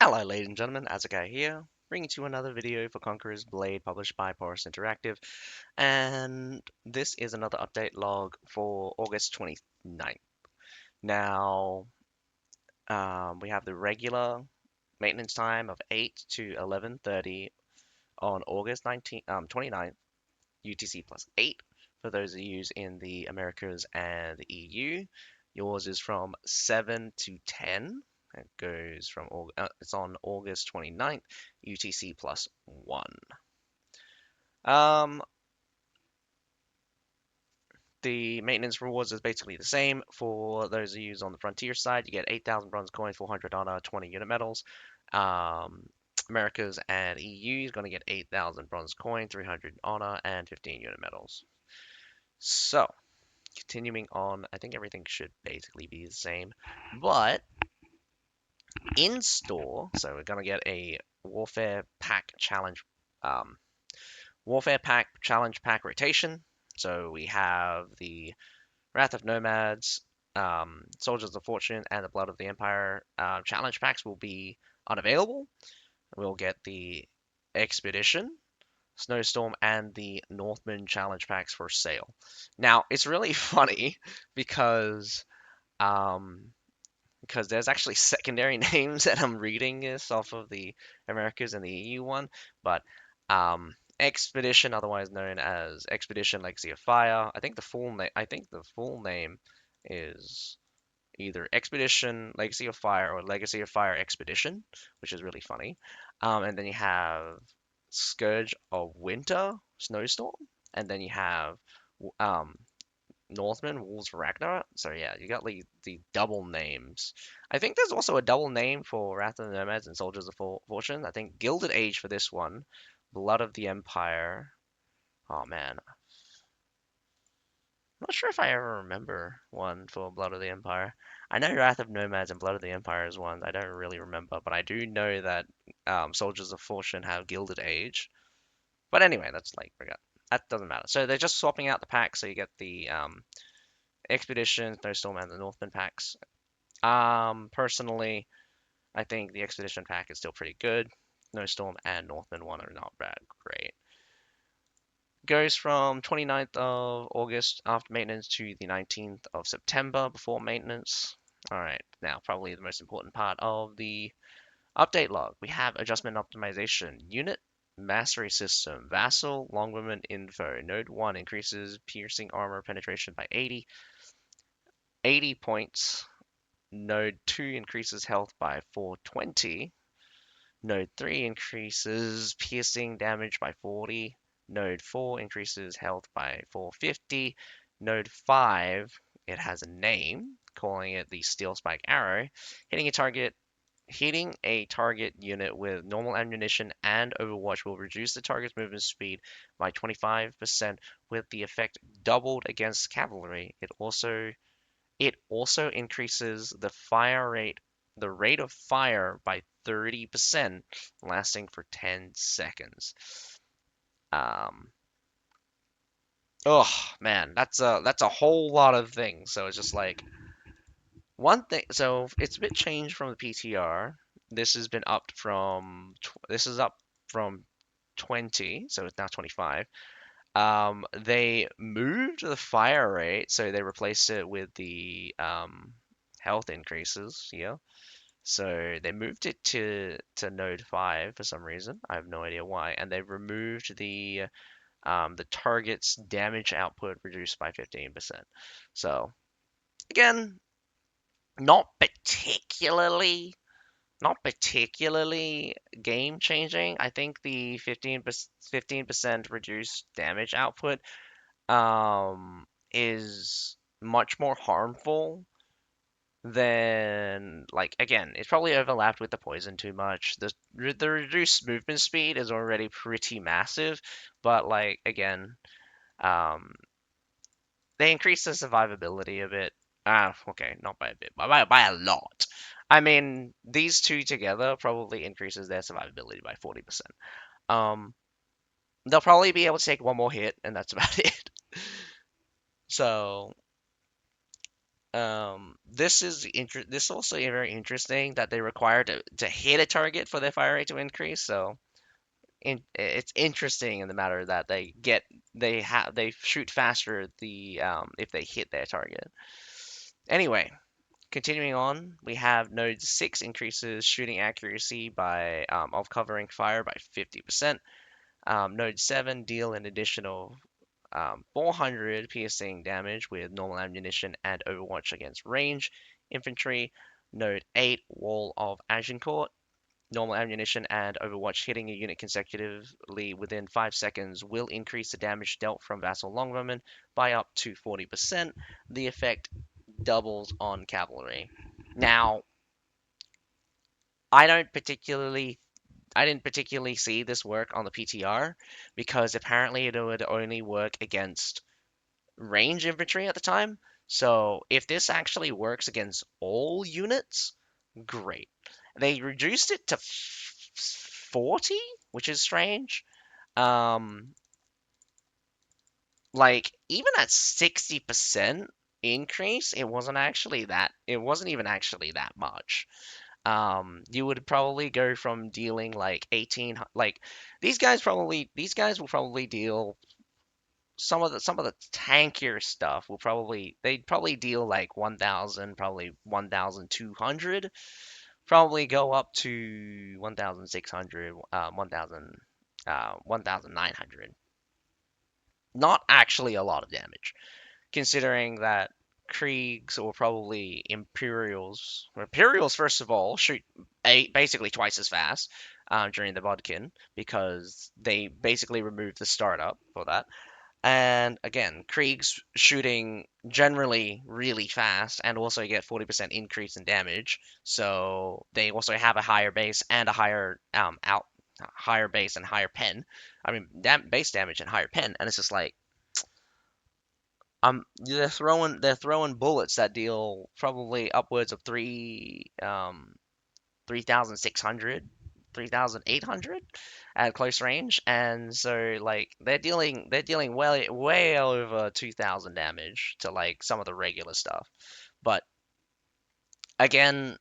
Hello ladies and gentlemen, Azukai here, bringing to you another video for Conqueror's Blade published by Porus Interactive, and this is another update log for August 29th. Now, we have the regular maintenance time of 8 to 11:30 on August 29th, UTC plus 8 for those of you in the Americas and the EU. Yours is from 7 to 10. It goes from it's on August 29th, UTC plus 1. Um, the maintenance rewards is basically the same for those of you on the Frontier side. You get 8,000 bronze coins, 400 honor, 20 unit medals. Um, Americas and EU is going to get 8,000 bronze coin, 300 honor, and 15 unit medals. So, continuing on, I think everything should basically be the same. But in store, so we're gonna get a um, Warfare Pack Challenge Pack rotation. So we have the Wrath of Nomads, Soldiers of Fortune, and the Blood of the Empire challenge packs will be unavailable. We'll get the Expedition, Snowstorm, and the Northman challenge packs for sale. Now, it's really funny because um, there's actually secondary names that I'm reading this off of the Americas and the EU one, but Expedition, otherwise known as Expedition Legacy of Fire. I think the full name is either Expedition Legacy of Fire or Legacy of Fire Expedition, which is really funny. And then you have Scourge of Winter, Snowstorm, and then you have um, Northman, Wolves Ragnarok. So yeah, you got the double names. I think there's also a double name for Wrath of the Nomads and Soldiers of Fortune. I think Gilded Age for this one, Blood of the Empire. Oh man, I'm not sure if I ever remember one for Blood of the Empire. I know Wrath of Nomads and Blood of the Empire is one I don't really remember, but I do know that Soldiers of Fortune have Gilded Age. But anyway, that's like forgot. That doesn't matter. So they're just swapping out the packs, so you get the Expedition, Snowstorm, and the Northman packs. Personally, I think the Expedition pack is still pretty good. Snowstorm and Northman one are not bad, great. Goes from 29th of August after maintenance to the 19th of September before maintenance. Alright, now probably the most important part of the update log. We have adjustment optimization. Unit mastery system. Vassal Longwoman info. Node 1 increases piercing armor penetration by 80 points. Node 2 increases health by 420. Node 3 increases piercing damage by 40. Node 4 increases health by 450. Node 5, it has a name, calling it the Steel Spike Arrow. Hitting a target unit with normal ammunition and Overwatch will reduce the target's movement speed by 25% with the effect doubled against cavalry. It also increases the rate of fire by 30%, lasting for 10 seconds. Um, oh man, that's a whole lot of things. So it's just like one thing. So it's a bit changed from the PTR. This is up from 20, so it's now 25. They moved the fire rate, so they replaced it with the health increases here. So they moved it to node 5 for some reason. I have no idea why. And they removed the target's damage output reduced by 15%. So again, not particularly not particularly game changing. I think the 15% reduced damage output is much more harmful than, like, again, it's probably overlapped with the poison too much. The reduced movement speed is already pretty massive, but like again, um they increase the survivability a bit. Ah, okay, not by a bit, by a lot. I mean, these two together probably increases their survivability by 40%. Um, they'll probably be able to take one more hit, and that's about it. So This is also very interesting that they require to hit a target for their fire rate to increase. So it's interesting in the matter that they shoot faster if they hit their target. Anyway, continuing on, we have node 6 increases shooting accuracy by of covering fire by 50%. Node 7 deal an additional 400 piercing damage with normal ammunition and Overwatch against range infantry. Node 8 Wall of Agincourt. Normal ammunition and Overwatch hitting a unit consecutively within 5 seconds will increase the damage dealt from Vassal Longbowmen by up to 40%. The effect doubles on cavalry. Now, I don't particularly I didn't particularly see this work on the PTR because apparently it would only work against range infantry at the time. So if this actually works against all units, great. They reduced it to 40, which is strange. Um, like even at 60% increase, it wasn't even actually that much. You would probably go from dealing like 18, like these guys will probably deal some of the tankier stuff will probably they'd probably deal like 1000, probably 1200, probably go up to 1600, 1000, 1900. Not actually a lot of damage considering that Kriegs or probably Imperials first of all shoot basically twice as fast during the Bodkin because they basically remove the startup for that. And again, Krieg's shooting generally really fast and also get 40% increase in damage. So they also have a higher base and a higher base and higher pen. I mean, base damage and higher pen, and it's just like they're throwing bullets that deal probably upwards of 3,600, 3,800 at close range, and so like they're dealing way over 2,000 damage to like some of the regular stuff. But again,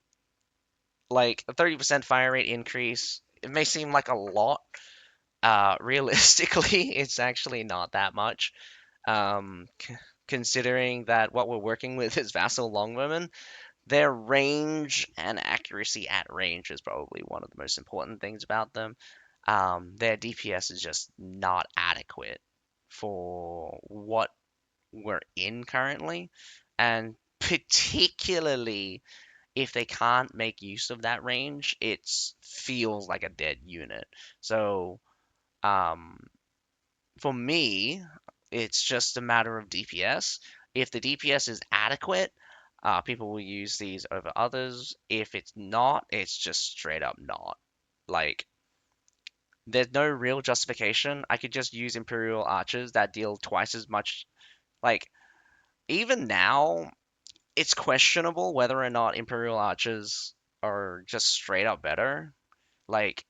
like a 30% fire rate increase, it may seem like a lot. Realistically, it's actually not that much. Um, Considering that what we're working with is Vassal Longwomen, their range and accuracy at range is probably one of the most important things about them. Their DPS is just not adequate for what we're in currently, and particularly if they can't make use of that range, it feels like a dead unit. So, um, for me, it's just a matter of DPS. If the DPS is adequate, people will use these over others. If it's not, it's just straight up not. Like, there's no real justification. I could just use Imperial Archers that deal twice as much. Like, even now, it's questionable whether or not Imperial Archers are just straight up better. Like,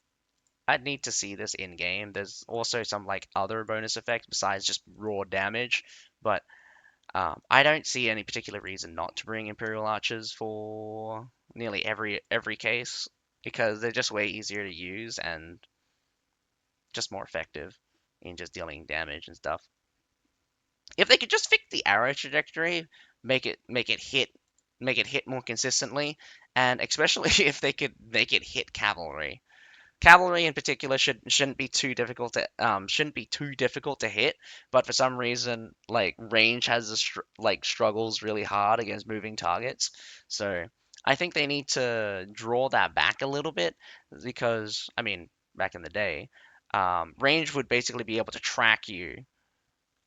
I'd need to see this in game. There's also some like other bonus effects besides just raw damage, but I don't see any particular reason not to bring Imperial Archers for nearly every case because they're just way easier to use and just more effective in just dealing damage and stuff. If they could just fix the arrow trajectory, make it hit more consistently, and especially if they could make it hit cavalry. Cavalry in particular shouldn't be too difficult to hit, but for some reason like range has like struggles really hard against moving targets. So I think they need to draw that back a little bit because I mean back in the day, range would basically be able to track you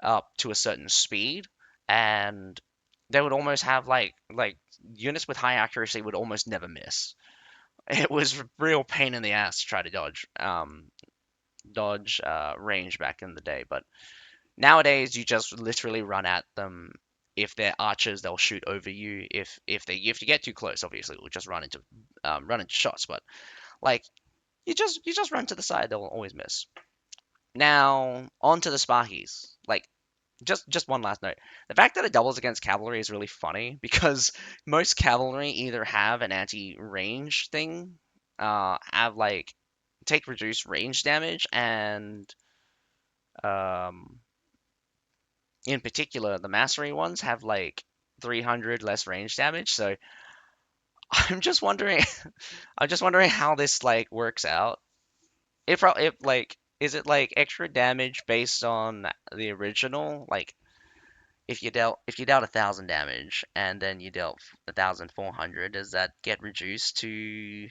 up to a certain speed, and they would almost have like units with high accuracy would almost never miss. It was a real pain in the ass to try to dodge range back in the day. But nowadays, you just literally run at them. If they're archers, they'll shoot over you. If you get too close, obviously, we'll just run into shots. But like you just run to the side, they'll always miss. Now on to the Sparkies. Like just one last note. The fact that it doubles against cavalry is really funny because most cavalry either have an anti-range thing, have like take reduced range damage, and um, in particular, the mastery ones have like 300 less range damage. So I'm just wondering, I'm just wondering how this like works out. If like, is it like extra damage based on the original? Like, if you dealt 1,000 damage and then you dealt 1,400, does that get reduced to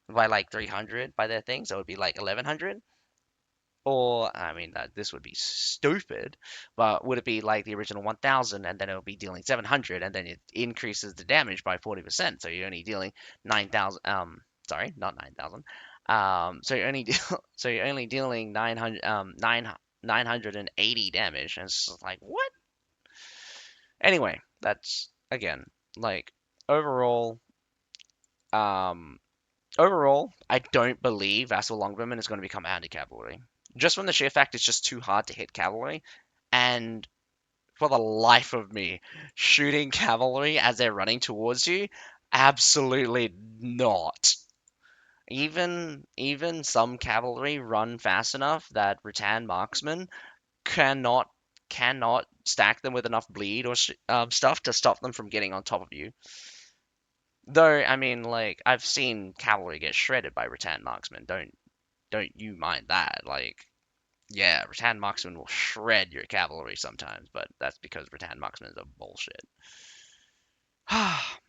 by like 300 by their thing? So it would be like 1,100. Or I mean, this would be stupid, but would it be like the original 1,000 and then it will be dealing 700 and then it increases the damage by 40%? So you're only dealing 9,000. Sorry, not 9,000. So you're only so you're only dealing 900 980 damage, and it's just like what? Anyway, that's again like overall. Um, overall, I don't believe Vassal Longbowman is going to become anti-cavalry. Just from the sheer fact it's just too hard to hit cavalry, and for the life of me, shooting cavalry as they're running towards you, absolutely not. Even some cavalry run fast enough that rattan marksmen cannot cannot stack them with enough bleed or stuff to stop them from getting on top of you. Though, I mean, like I've seen cavalry get shredded by rattan marksmen. Don't you mind that? Like, yeah, rattan marksmen will shred your cavalry sometimes, but that's because rattan marksmen are bullshit.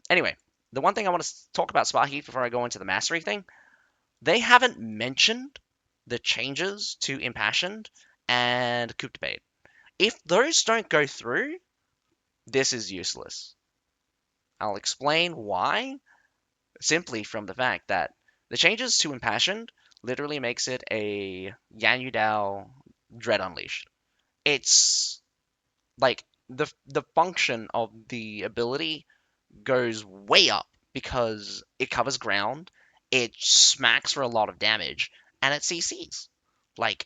Anyway, the one thing I want to talk about Spahi before I go into the mastery thing, they haven't mentioned the changes to Impassioned and Coup de Paix. If those don't go through, this is useless. I'll explain why, simply from the fact that the changes to Impassioned literally makes it a Yan Yudao Dread Unleashed. It's like the function of the ability goes way up because it covers ground, it smacks for a lot of damage, and it CCs. Like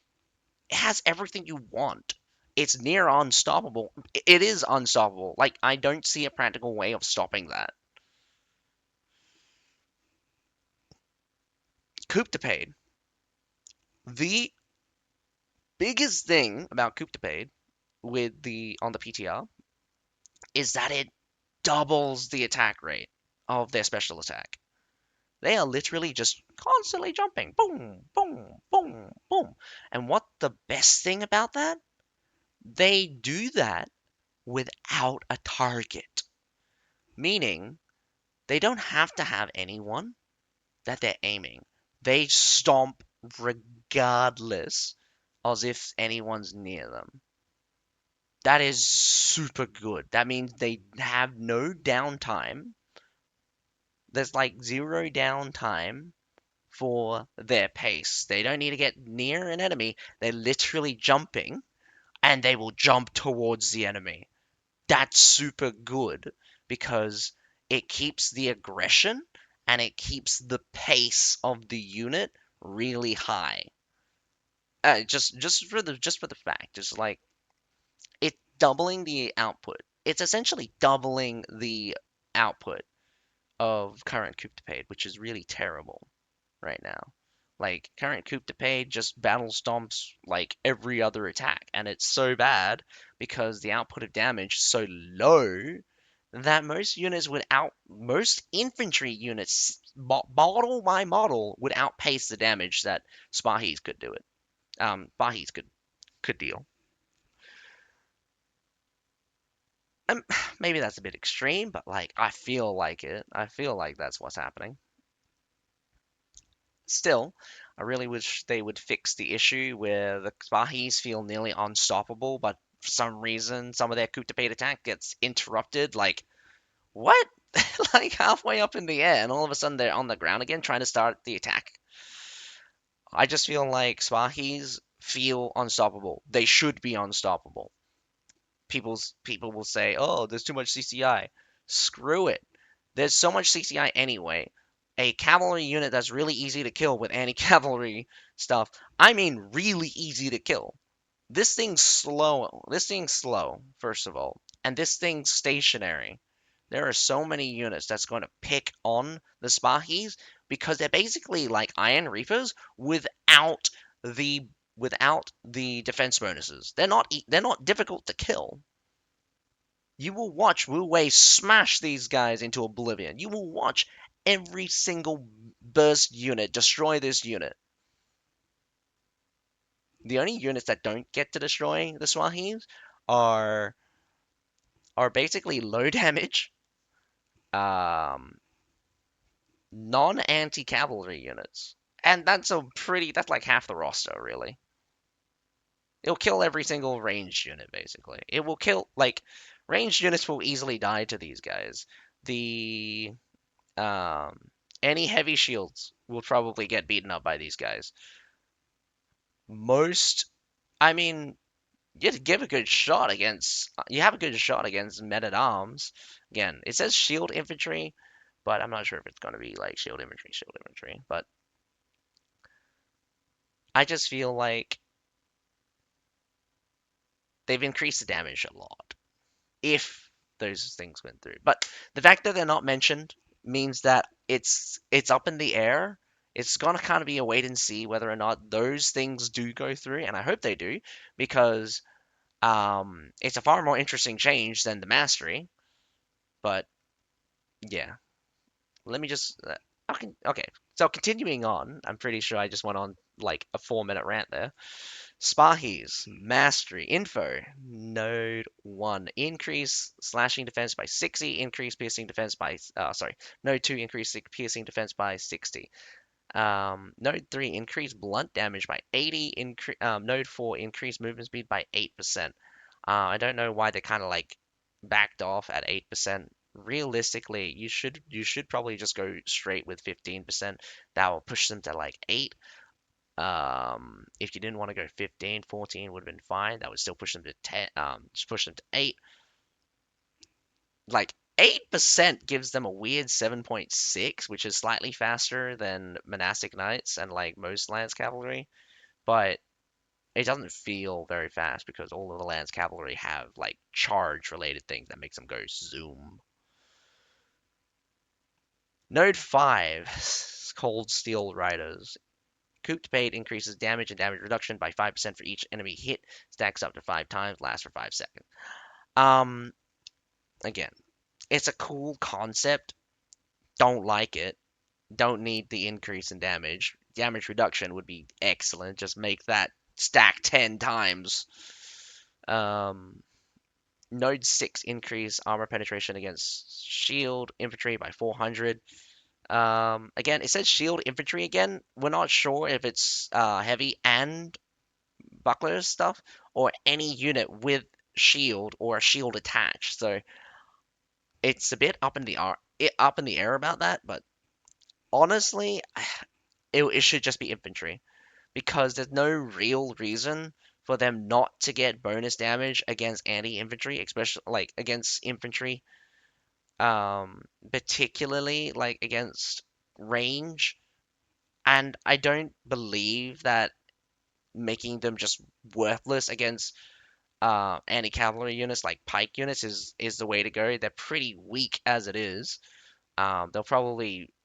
it has everything you want. It's near unstoppable. It is unstoppable. Like I don't see a practical way of stopping that. Coup de Paid. The biggest thing about Coup de Paid with the on the PTR is that it doubles the attack rate of their special attack. They are literally just constantly jumping. Boom, boom, boom, boom. And what the best thing about that? They do that without a target. Meaning, they don't have to have anyone that they're aiming. They stomp regardless as if anyone's near them. That is super good. That means they have no downtime. There's like zero downtime for their pace. They don't need to get near an enemy. They're literally jumping and they will jump towards the enemy. That's super good because it keeps the aggression and it keeps the pace of the unit really high. Just for the fact, just like it's doubling the output. It's essentially doubling the output of current coup de paid, which is really terrible right now. Like current coup de paid just battle stomps like every other attack, and it's so bad because the output of damage is so low that most infantry units model by model would outpace the damage that Spahis could do it. Spahis could deal. Um, Maybe that's a bit extreme, but like I feel like it. I feel like that's what's happening. Still, I really wish they would fix the issue where the Spahis feel nearly unstoppable, but for some reason, some of their coup de paid attack gets interrupted. Like, what? Like halfway up in the air, and all of a sudden they're on the ground again trying to start the attack. I just feel like Spahis feel unstoppable. They should be unstoppable. People will say, "Oh, there's too much CCI." Screw it. There's so much CCI anyway. A cavalry unit that's really easy to kill with anti-cavalry stuff. I mean, really easy to kill. This thing's slow, first of all, and this thing's stationary. There are so many units that's going to pick on the Spahis because they're basically like Iron Reapers the without the defense bonuses. They're not difficult to kill. You will watch Wu Wei smash these guys into oblivion. You will watch every single burst unit destroy this unit. The only units that don't get to destroy the Swahis are are basically low damage, um, non-anti cavalry units, and that's like half the roster really. It'll kill every single ranged unit basically. It will kill like ranged units will easily die to these guys. The um, any heavy shields will probably get beaten up by these guys. Most, I mean, you have a good shot against men at arms. Again, it says shield infantry, but I'm not sure if it's going to be like shield infantry. But I just feel like they've increased the damage a lot if those things went through. But the fact that they're not mentioned means that it's up in the air. It's gonna kind of be a wait and see whether or not those things do go through, and I hope they do because it's a far more interesting change than the mastery. But yeah, let me just. Okay, so continuing on, I'm pretty sure I just went on like a 4 minute rant there. Spahis, Mastery, Info, Node 1, increase slashing defense by 60, increase piercing defense by, sorry, Node 2, increase piercing defense by 60. Node 3, increase blunt damage by 80, Node 4, increase movement speed by 8%. I don't know why they kind of like backed off at 8%. Realistically, you should probably just go straight with 15%. That will push them to like 8. If you didn't want to go 15, 14 would have been fine. That would still push them to 10, just push them to 8. Like 8% gives them a weird 7.6, which is slightly faster than monastic knights and like most lance cavalry, but it doesn't feel very fast because all of the lance cavalry have like charge related things that makes them go zoom. Node 5, Cold Steel Riders. Cooped Bait increases damage and damage reduction by 5% for each enemy hit. Stacks up to 5 times, lasts for 5 seconds. Um, Again, it's a cool concept. Don't like it. Don't need the increase in damage. Damage reduction would be excellent. Just make that stack 10 times. Um, Node 6 increase armor penetration against shield infantry by 400. Again, it says shield infantry again. We're not sure if it's heavy and buckler stuff or any unit with shield or a shield attached. So it's a bit up in the air about that. But honestly, it should just be infantry because there's no real reason for them not to get bonus damage against anti-infantry, especially like against infantry, particularly like against range. And I don't believe that making them just worthless against anti-cavalry units like pike units is the way to go. They're pretty weak as it is. They're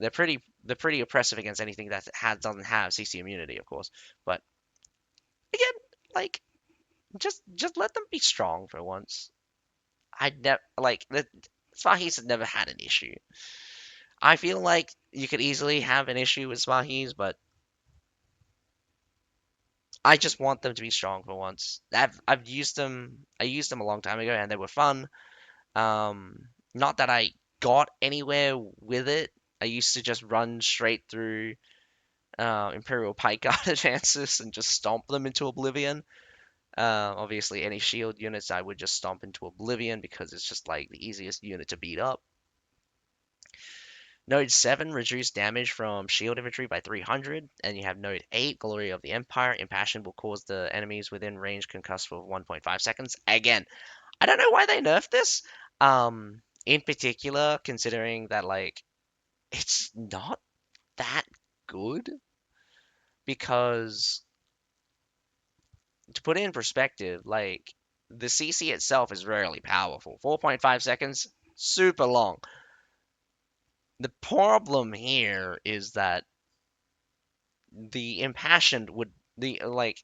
pretty oppressive against anything that doesn't have CC immunity, of course. But again, like just let them be strong for once. I never like the Swahis have never had an issue. I feel like you could easily have an issue with Swahis, but I just want them to be strong for once. I've used them. I used them a long time ago, and they were fun. Not that I got anywhere with it. I used to just run straight through Imperial Pike Guard advances and just stomp them into oblivion. Obviously, any shield units I would just stomp into oblivion because it's just like the easiest unit to beat up. Node 7, reduce damage from shield infantry by 300, and you have Node 8, Glory of the Empire. Impassion will cause the enemies within range concuss for 1.5 seconds. Again, I don't know why they nerfed this. In particular, considering that like it's not that good because to put it in perspective, like the CC itself is rarely powerful. 4.5 seconds, super long. The problem here is that the impassioned would the like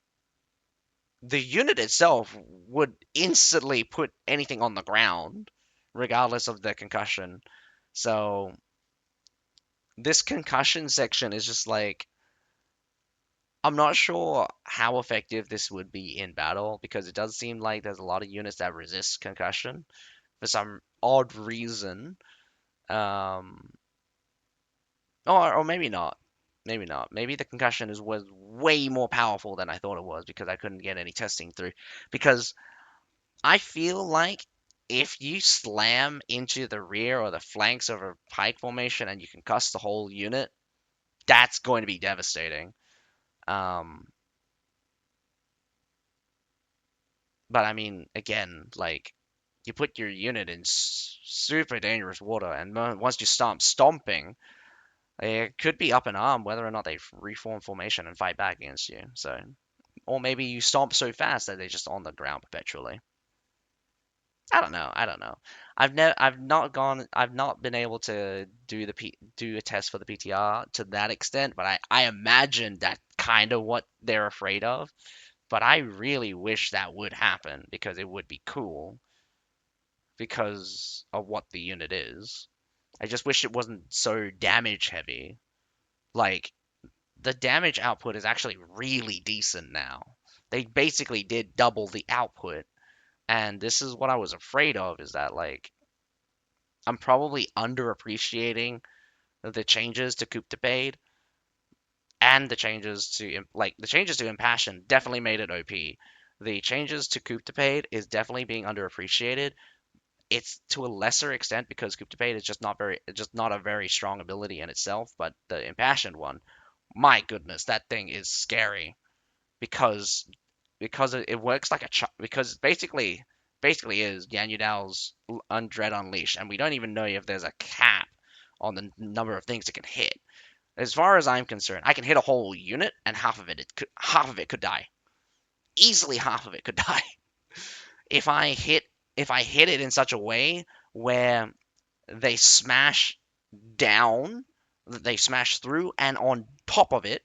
the unit itself would instantly put anything on the ground, regardless of the concussion. So this concussion section is just like I'm not sure how effective this would be in battle because it does seem like there's a lot of units that resist concussion for some odd reason. Um, or maybe not. Maybe not. Maybe the concussion was way more powerful than I thought it was because I couldn't get any testing through. Because I feel like if you slam into the rear or the flanks of a pike formation and you concuss the whole unit, that's going to be devastating. Um, but I mean, again, like you put your unit in super dangerous water, and once you start stomping, it could be up in arm whether or not they reform formation and fight back against you. So, or maybe you stomp so fast that they're just on the ground perpetually. I don't know. I don't know. I've not been able to do a test for the PTR to that extent, but I imagine that kind of what they're afraid of. But I really wish that would happen because it would be cool because of what the unit is. I just wish it wasn't so damage heavy. Like the damage output is actually really decent now. They basically did double the output, and this is what I was afraid of is that like I'm probably underappreciating the changes to Coup de Pade and the changes to Impassion definitely made it OP. The changes to Coup de Pade is definitely being underappreciated. It's to a lesser extent because Coup de Pade is just not a very strong ability in itself, but the Impassioned one, my goodness, that thing is scary because it works like because basically is Yan Yudal's Undread Unleashed, and we don't even know if there's a cap on the number of things it can hit. As far as I'm concerned, I can hit a whole unit, and half of it could die. Easily, half of it could die if I hit if I hit it in such a way where they smash down, they smash through, and on top of it,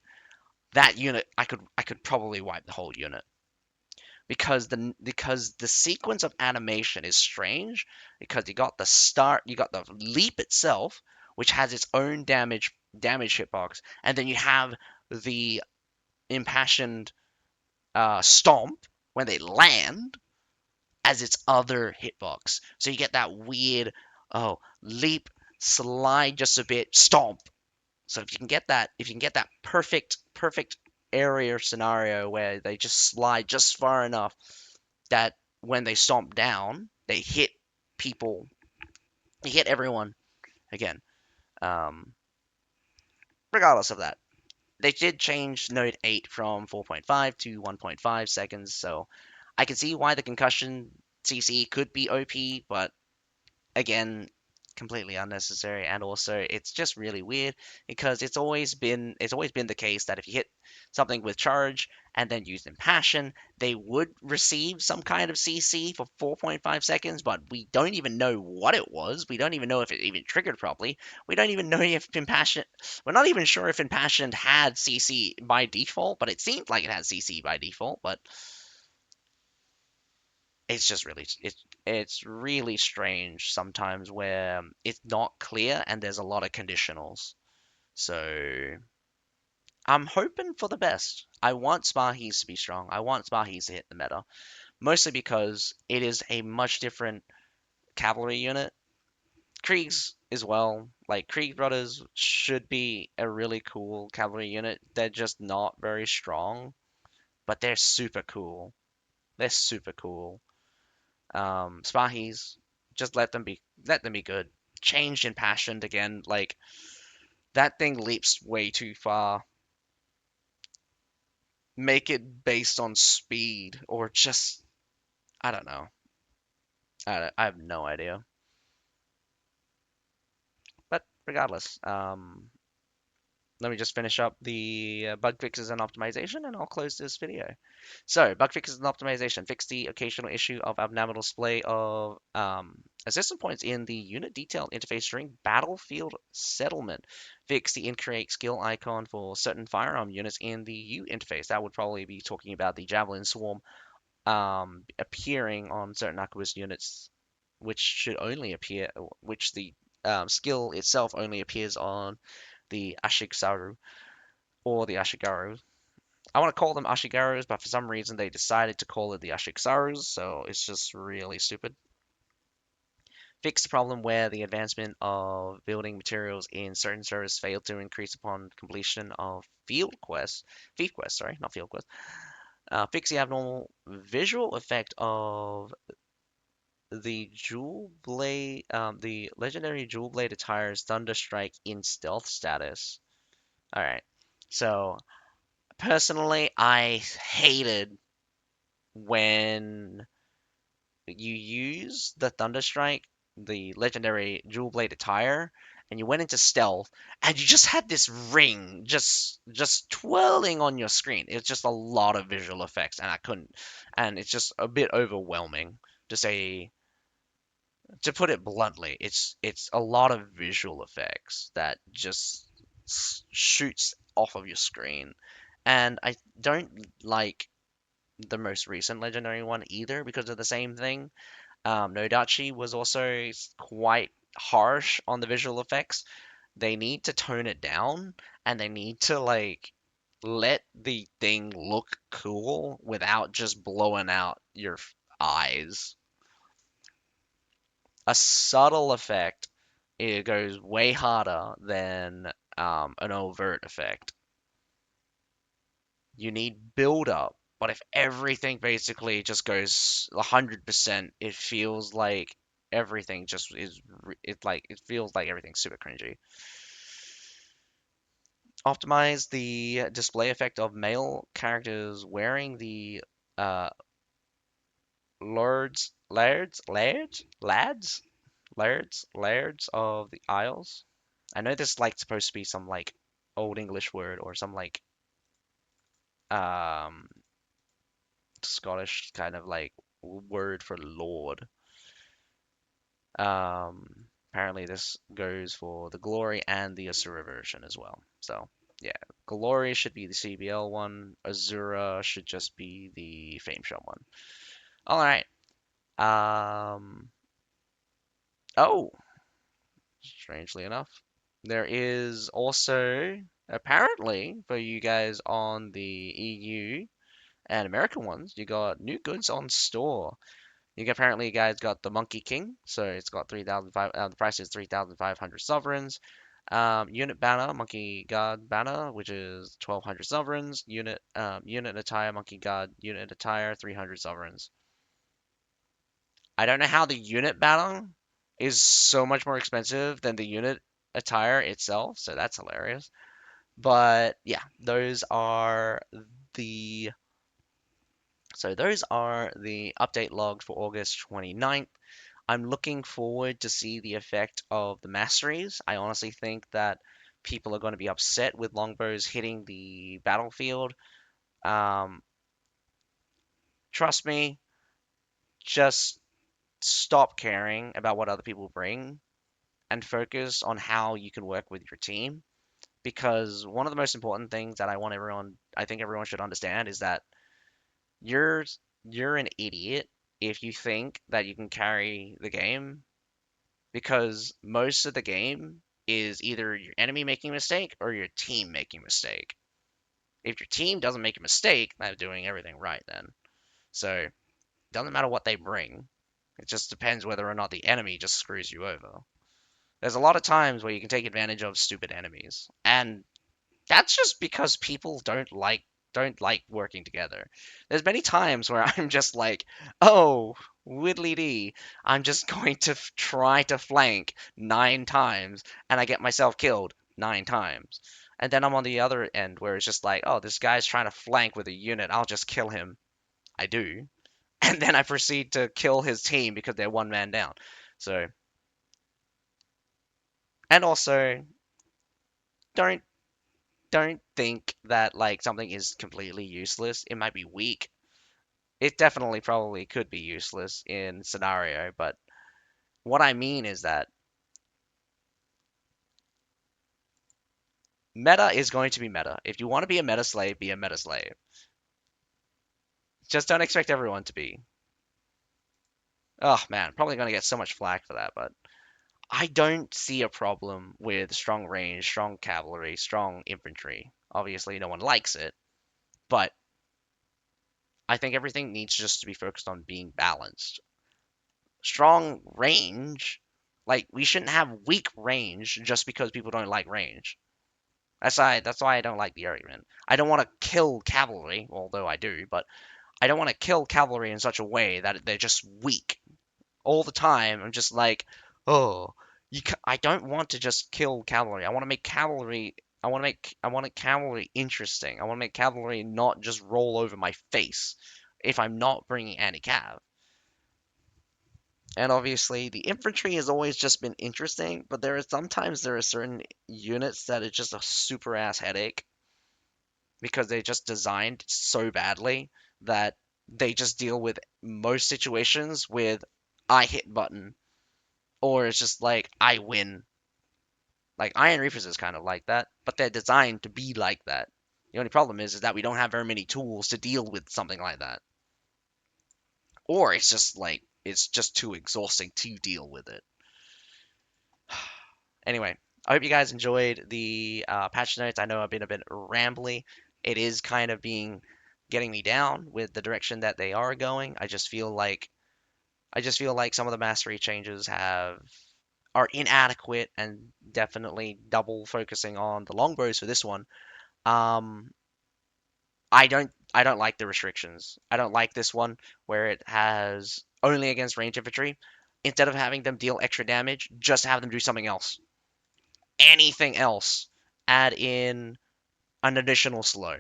that unit I could probably wipe the whole unit because the sequence of animation is strange because you got the leap itself, which has its own damage hitbox, and then you have the impassioned stomp when they land as its other hitbox. So you get that weird leap, slide just a bit, stomp. So if you can get that perfect area scenario where they just slide just far enough that when they stomp down, they hit people, they hit everyone again. Um, Regardless of that, they did change Node 8 from 4.5 to 1.5 seconds, so I can see why the concussion CC could be OP, but again, completely unnecessary, and also it's just really weird because it's always been the case that if you hit something with charge and then use impassion, they would receive some kind of CC for 4.5 seconds, but we don't even know what it was. We don't even know if it even triggered properly. We don't even know if impassion. We're not even sure if impassioned had CC by default, but it seemed like it had CC by default. But it's just it's really strange sometimes where it's not clear and there's a lot of conditionals. So I'm hoping for the best. I want Sparhees to be strong. I want Sparhees to hit the meta, mostly because it is a much different cavalry unit. Kriegs as well. Like Krieg Brothers should be a really cool cavalry unit. They're just not very strong, but they're super cool. They're super cool. Spahis, just let them be good. Changed impassioned again, like that thing leaps way too far. Make it based on speed or just I don't know. I have no idea. But regardless, let me just finish up the bug fixes and optimization, and I'll close this video. So, bug fixes and optimization. Fix the occasional issue of abnormal display of assistant points in the unit detail interface during battlefield settlement. Fix the incorrect skill icon for certain firearm units in the U interface. That would probably be talking about the Javelin Swarm appearing on certain Aquabus units, which should only appear, which the skill itself only appears on the Ashigaru or the Ashigaru. I want to call them Ashigarus, but for some reason they decided to call it the Ashigarus, so it's just really stupid. Fix the problem where the advancement of building materials in certain servers failed to increase upon completion of thief quests, sorry, not field quests. Fix the abnormal visual effect of the jewel blade, the legendary jewel blade attires Thunderstrike in stealth status. All right, so personally, I hated when you use the Thunderstrike, the legendary Jewel Blade attire, and you went into stealth, and you just had this ring just twirling on your screen. It's just a lot of visual effects, and I couldn't, and it's just a bit overwhelming to say, to put it bluntly. It's a lot of visual effects that just shoots off of your screen, and I don't like the most recent legendary one either because of the same thing. Nodachi was also quite harsh on the visual effects. They need to tone it down and they need to like let the thing look cool without just blowing out your eyes. A subtle effect, it goes way harder than an overt effect. You need build up. But if everything basically just goes 100%, it feels like everything just is. It feels like everything's super cringy. Optimize the display effect of male characters wearing the uh, lairds of the Isles. I know this like supposed to be some like old English word or some like um Scottish kind of like word for lord. Apparently this goes for the Glory and the Asura version as well. So yeah, Glory should be the CBL one. Azura should just be the Fame Shot one. All right. Um. Oh, strangely enough, there is also apparently for you guys on the EU and American ones, you got new goods on store. You apparently guys got the Monkey King, so it's got 3,005. The price is 3,500 sovereigns. Unit banner, Monkey Guard banner, which is 1,200 sovereigns. Unit attire, Monkey Guard unit attire, 300 sovereigns. I don't know how the unit banner is so much more expensive than the unit attire itself, so that's hilarious. But yeah, the those are the update logs for August 29th. I'm looking forward to see the effect of the masteries. I honestly think that people are going to be upset with longbows hitting the battlefield. Um, Trust me, just stop caring about what other people bring and focus on how you can work with your team. Because one of the most important things that I think everyone should understand is that you're you're an idiot if you think that you can carry the game because most of the game is either your enemy making a mistake or your team making a mistake. If your team doesn't make a mistake, they're doing everything right then. So it doesn't matter what they bring. It just depends whether or not the enemy just screws you over. There's a lot of times where you can take advantage of stupid enemies, and that's just because people don't like working together. There's many times where I'm just like, oh, widdly dee, I'm just going to try to flank 9 times, and I get myself killed 9 times. And then I'm on the other end where it's just like, oh, this guy's trying to flank with a unit, I'll just kill him. I do. And then I proceed to kill his team because they're one man down. So, and also, don't don't think that like something is completely useless. It might be weak. It definitely probably could be useless in scenario, but what I mean is that meta is going to be meta. If you want to be a meta slave, be a meta slave. Just don't expect everyone to be. Oh man, probably gonna get so much flack for that, but I don't see a problem with strong range, strong cavalry, strong infantry. Obviously, no one likes it, but I think everything needs just to be focused on being balanced. Strong range, like we shouldn't have weak range just because people don't like range. That's why I don't like the argument. I don't want to kill cavalry, although I do, but I don't want to kill cavalry in such a way that they're just weak all the time. I'm just like, oh, I don't want to just kill cavalry. I want to make cavalry. I want cavalry interesting. I want to make cavalry not just roll over my face if I'm not bringing anti-cav. And obviously, the infantry has always just been interesting, but there are certain units that are just a super ass headache because they're just designed so badly that they just deal with most situations with I hit button, or it's just like I win. Like Iron Reapers is kind of like that, but they're designed to be like that. The only problem is that we don't have very many tools to deal with something like that, or it's just like it's just too exhausting to deal with it. Anyway, I hope you guys enjoyed the patch notes. I know I've been a bit rambly. It is kind of being getting me down with the direction that they are going. I just feel like some of the mastery changes have are inadequate and definitely double focusing on the longbows for this one. Um, I don't like the restrictions. I don't like this one where it has only against range infantry. Instead of having them deal extra damage, just have them do something else. Anything else. Add in an additional slow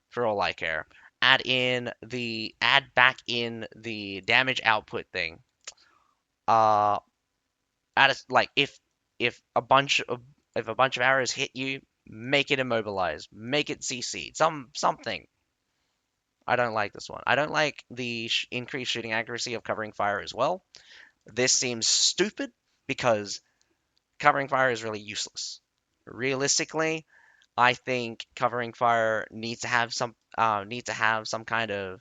for all I care. Add back in the damage output thing. Uh, like if a bunch of arrows hit you, make it immobilize, make it CC, something. I don't like this one. I don't like the increased shooting accuracy of covering fire as well. This seems stupid because covering fire is really useless. Realistically, I think covering fire needs to have some kind of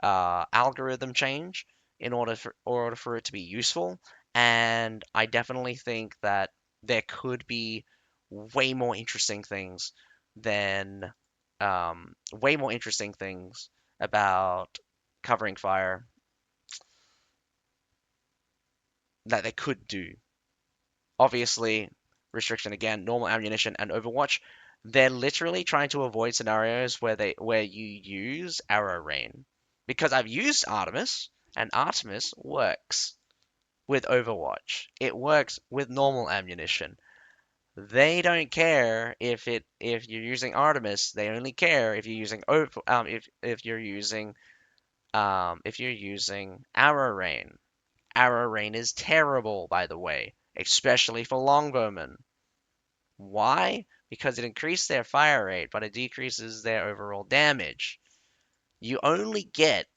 algorithm change in order for it to be useful. And I definitely think that there could be way more interesting things than way more interesting things about covering fire that they could do. Obviously, restriction again, normal ammunition and Overwatch. They're literally trying to avoid scenarios where you use arrow rain because I've used Artemis and Artemis works with Overwatch. It works with normal ammunition. They don't care if you're using Artemis. They only care if you're using if you're using Arrow Rain. Arrow Rain is terrible, by the way, especially for longbowmen. Why? Because it increases their fire rate, but it decreases their overall damage. You only get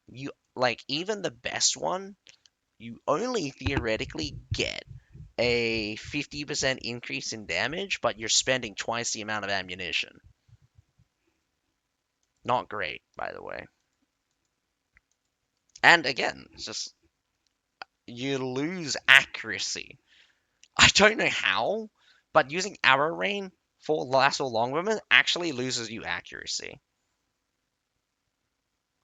you like even the best one, you only theoretically get a 50% increase in damage, but you're spending twice the amount of ammunition. Not great, by the way. And again, it's just you lose accuracy. I don't know how, but using arrow rain for lasso longbowmen actually loses you accuracy.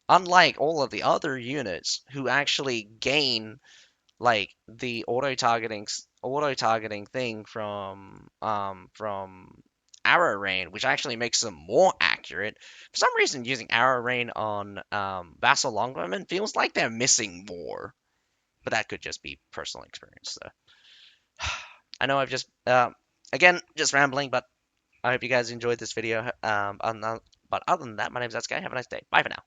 Unlike all of the other units who actually gain like the auto targeting thing from arrow rain, which actually makes them more accurate. For some reason, using arrow rain on vassal longbowmen feels like they're missing more, but that could just be personal experience. So I know I've just again just rambling, but I hope you guys enjoyed this video. But other than that, my name's Sky. Have a nice day. Bye for now.